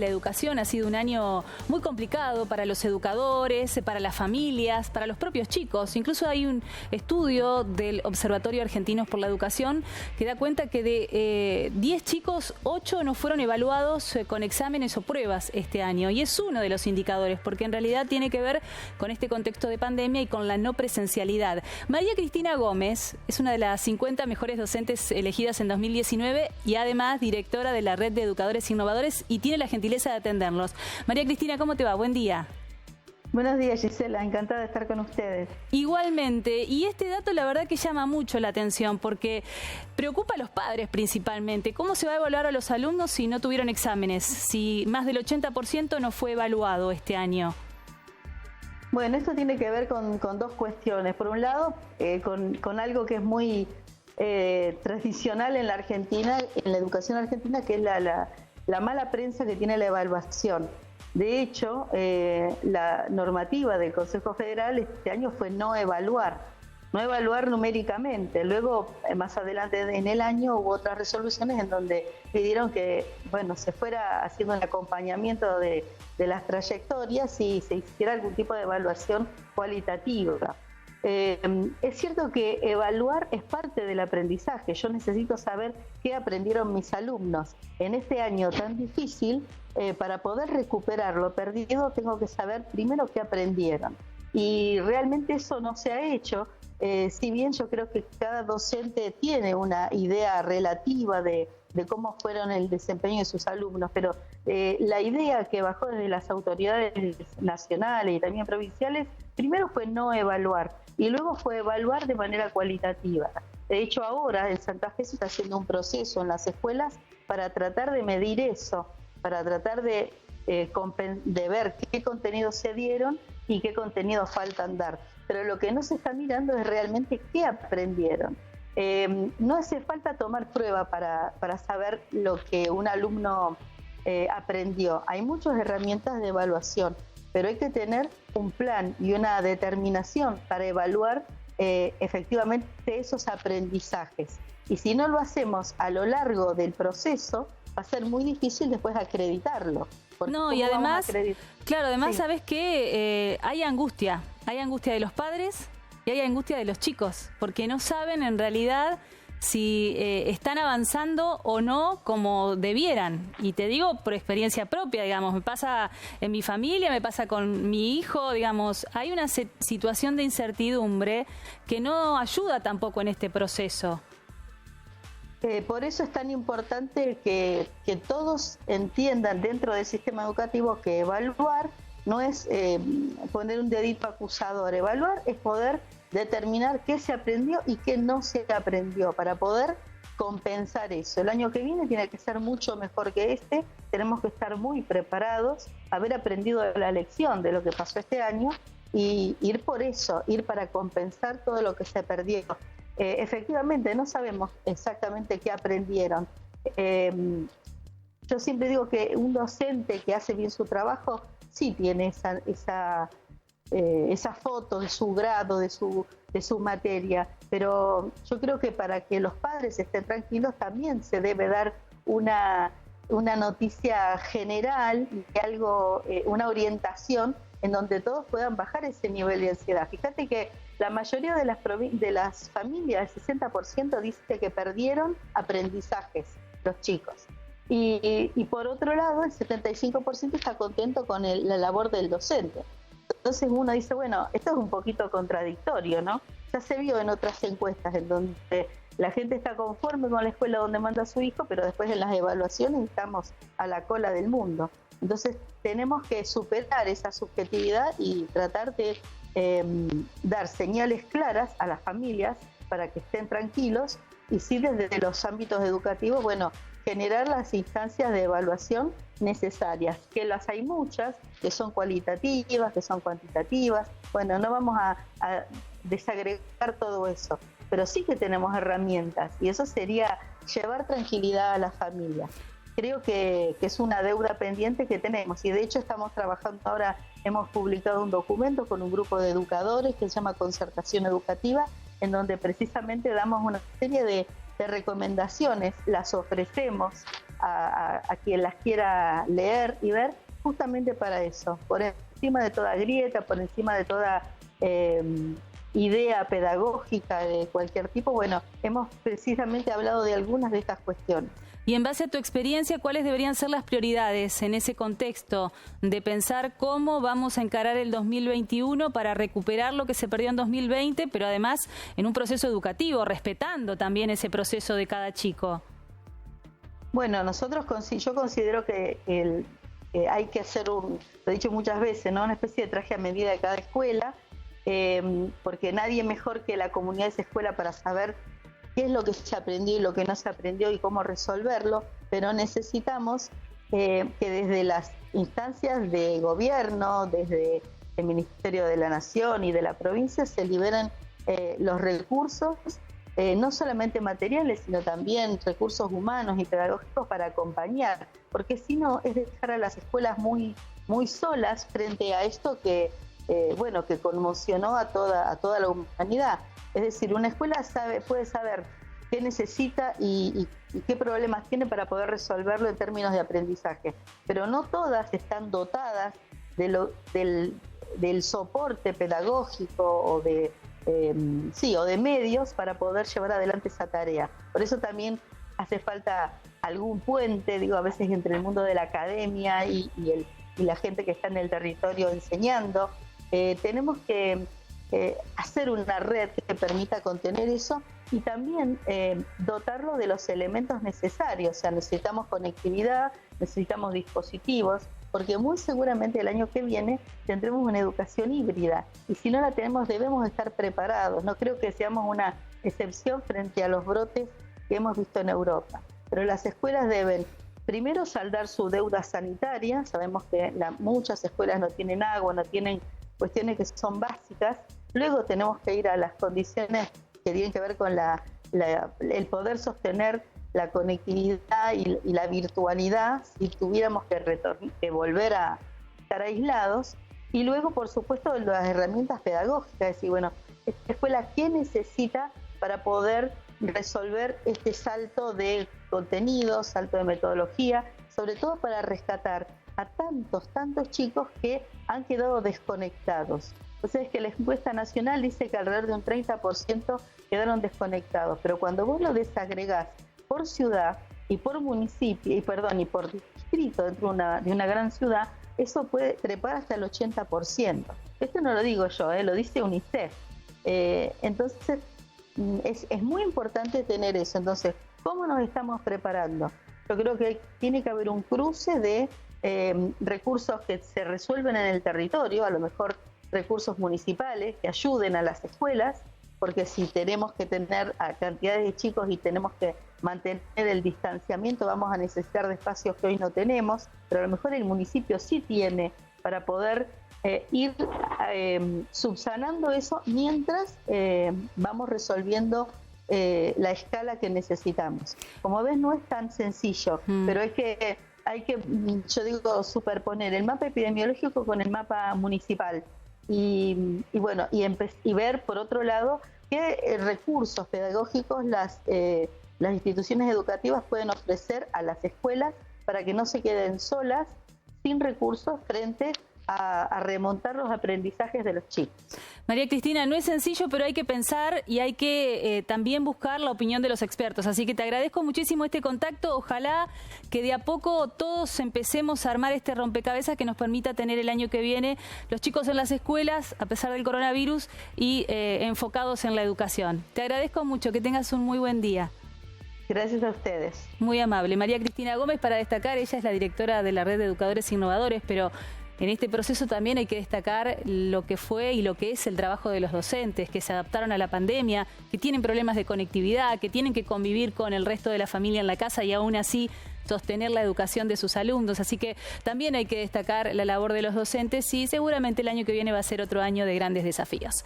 la educación ha sido un año muy complicado para los educadores, para las familias, para los propios chicos. Incluso hay un estudio del Observatorio Argentinos por la Educación que da cuenta que de 10 chicos, 8 no fueron evaluados con exámenes o pruebas este año. Y es uno de los indicadores, porque en realidad tiene que ver con este contexto de pandemia y con la no presencialidad. María Cristina Gómez es una de las 50 mejores docentes elegidas en 2019 y además directora de la Red de Educadores Innovadores y tiene la gentileza de atendernos. María Cristina, ¿cómo te va? Buen día. Buenos días, Gisela, encantada de estar con ustedes. Igualmente, y este dato la verdad que llama mucho la atención porque preocupa a los padres principalmente. ¿Cómo se va a evaluar a los alumnos si no tuvieron exámenes? Si más del 80% no fue evaluado este año. Bueno, esto tiene que ver con dos cuestiones. Por un lado, con algo que es muy tradicional en la Argentina, en la educación argentina, que es la mala prensa que tiene la evaluación. De hecho, la normativa del Consejo Federal este año fue no evaluar numéricamente. Luego, más adelante en el año, hubo otras resoluciones en donde pidieron que, bueno, se fuera haciendo un acompañamiento de las trayectorias y se hiciera algún tipo de evaluación cualitativa. Es cierto que evaluar es parte del aprendizaje. Yo necesito saber qué aprendieron mis alumnos. En este año tan difícil, para poder recuperar lo perdido, tengo que saber primero qué aprendieron. Y realmente eso no se ha hecho. Si bien yo creo que cada docente tiene una idea relativa de cómo fueron el desempeño de sus alumnos, pero la idea que bajó desde las autoridades nacionales y también provinciales, primero fue no evaluar y luego fue evaluar de manera cualitativa. De hecho, ahora en Santa Fe se está haciendo un proceso en las escuelas para tratar de medir eso, para tratar de ver qué contenidos se dieron y qué contenidos faltan dar. Pero lo que no se está mirando es realmente qué aprendieron. No hace falta tomar prueba para saber lo que un alumno aprendió. Hay muchas herramientas de evaluación, pero hay que tener un plan y una determinación para evaluar efectivamente esos aprendizajes. Y si no lo hacemos a lo largo del proceso, va a ser muy difícil después acreditarlo. No, y además, claro, además sí. Sabes que hay angustia de los padres y hay angustia de los chicos, porque no saben en realidad si están avanzando o no como debieran. Y te digo por experiencia propia, digamos, me pasa en mi familia, me pasa con mi hijo, digamos, hay una situación de incertidumbre que no ayuda tampoco en este proceso. Por eso es tan importante que todos entiendan dentro del sistema educativo que evaluar no es poner un dedito acusador. Evaluar es poder determinar qué se aprendió y qué no se aprendió para poder compensar eso. El año que viene tiene que ser mucho mejor que este. Tenemos que estar muy preparados, haber aprendido la lección de lo que pasó este año y ir por eso, ir para compensar todo lo que se perdió. Efectivamente, no sabemos exactamente qué aprendieron. Yo siempre digo que un docente que hace bien su trabajo sí tiene esa foto de su grado, de su materia, pero yo creo que para que los padres estén tranquilos también se debe dar una noticia general, una orientación en donde todos puedan bajar ese nivel de ansiedad. Fíjate que la mayoría de las familias, el 60%, dice que perdieron aprendizajes los chicos. Y por otro lado, el 75% está contento con la labor del docente. Entonces uno dice, bueno, esto es un poquito contradictorio, ¿no? Ya se vio en otras encuestas en donde la gente está conforme con la escuela donde manda a su hijo, pero después en las evaluaciones estamos a la cola del mundo. Entonces tenemos que superar esa subjetividad y tratar de dar señales claras a las familias para que estén tranquilos y sí desde los ámbitos educativos, bueno, generar las instancias de evaluación necesarias, que las hay muchas, que son cualitativas, que son cuantitativas. Bueno, no vamos a desagregar todo eso, pero sí que tenemos herramientas y eso sería llevar tranquilidad a las familias. Creo que es una deuda pendiente que tenemos y de hecho estamos trabajando ahora, hemos publicado un documento con un grupo de educadores que se llama Concertación Educativa, en donde precisamente damos una serie de recomendaciones las ofrecemos a quien las quiera leer y ver, justamente para eso, por encima de toda grieta, por encima de toda idea pedagógica de cualquier tipo. Bueno, hemos precisamente hablado de algunas de estas cuestiones. Y en base a tu experiencia, ¿cuáles deberían ser las prioridades en ese contexto de pensar cómo vamos a encarar el 2021 para recuperar lo que se perdió en 2020, pero además en un proceso educativo, respetando también ese proceso de cada chico? Bueno, yo considero que hay que hacer lo he dicho muchas veces, ¿no? Una especie de traje a medida de cada escuela, porque nadie mejor que la comunidad de esa escuela para saber qué es lo que se aprendió y lo que no se aprendió y cómo resolverlo, pero necesitamos que desde las instancias de gobierno, desde el Ministerio de la Nación y de la provincia, se liberen los recursos, no solamente materiales, sino también recursos humanos y pedagógicos para acompañar, porque si no es dejar a las escuelas muy solas frente a esto que conmocionó a toda la humanidad. Es decir, una escuela puede saber qué necesita y qué problemas tiene para poder resolverlo en términos de aprendizaje, pero no todas están dotadas del soporte pedagógico o de medios para poder llevar adelante esa tarea. Por eso también hace falta algún puente, a veces entre el mundo de la academia y la gente que está en el territorio enseñando. Tenemos que hacer una red que permita contener eso y también dotarlo de los elementos necesarios. O sea, necesitamos conectividad, necesitamos dispositivos, porque muy seguramente el año que viene tendremos una educación híbrida y si no la tenemos debemos estar preparados. No creo que seamos una excepción frente a los brotes que hemos visto en Europa, pero las escuelas deben primero saldar su deuda sanitaria. Sabemos que muchas escuelas no tienen agua, no tienen cuestiones que son básicas. Luego tenemos que ir a las condiciones que tienen que ver con el poder sostener la conectividad y la virtualidad si tuviéramos que volver a estar aislados. Y luego, por supuesto, las herramientas pedagógicas, es decir, bueno, esta escuela, ¿qué necesita para poder resolver este salto de contenido, salto de metodología, sobre todo para rescatar a tantos chicos que han quedado desconectados? Entonces, que la encuesta nacional dice que alrededor de un 30% quedaron desconectados, pero cuando vos lo desagregás por ciudad y por municipio, y por distrito dentro de una gran ciudad, eso puede trepar hasta el 80%. Esto no lo digo yo, lo dice UNICEF. Entonces, es muy importante tener eso. Entonces, ¿cómo nos estamos preparando? Yo creo que tiene que haber un cruce de recursos que se resuelven en el territorio, a lo mejor recursos municipales que ayuden a las escuelas, porque si tenemos que tener a cantidades de chicos y tenemos que mantener el distanciamiento, vamos a necesitar de espacios que hoy no tenemos, pero a lo mejor el municipio sí tiene para poder ir subsanando eso mientras vamos resolviendo la escala que necesitamos. Como ves, no es tan sencillo, pero es que hay que, yo digo, superponer el mapa epidemiológico con el mapa municipal y ver, por otro lado, qué recursos pedagógicos las instituciones educativas pueden ofrecer a las escuelas para que no se queden solas, sin recursos, frente a remontar los aprendizajes de los chicos. María Cristina, no es sencillo, pero hay que pensar y hay que también buscar la opinión de los expertos. Así que te agradezco muchísimo este contacto. Ojalá que de a poco todos empecemos a armar este rompecabezas que nos permita tener el año que viene los chicos en las escuelas, a pesar del coronavirus, y enfocados en la educación. Te agradezco mucho, que tengas un muy buen día. Gracias a ustedes. Muy amable. María Cristina Gómez, para destacar, ella es la directora de la Red de Educadores Innovadores, pero en este proceso también hay que destacar lo que fue y lo que es el trabajo de los docentes, que se adaptaron a la pandemia, que tienen problemas de conectividad, que tienen que convivir con el resto de la familia en la casa y aún así sostener la educación de sus alumnos. Así que también hay que destacar la labor de los docentes y seguramente el año que viene va a ser otro año de grandes desafíos.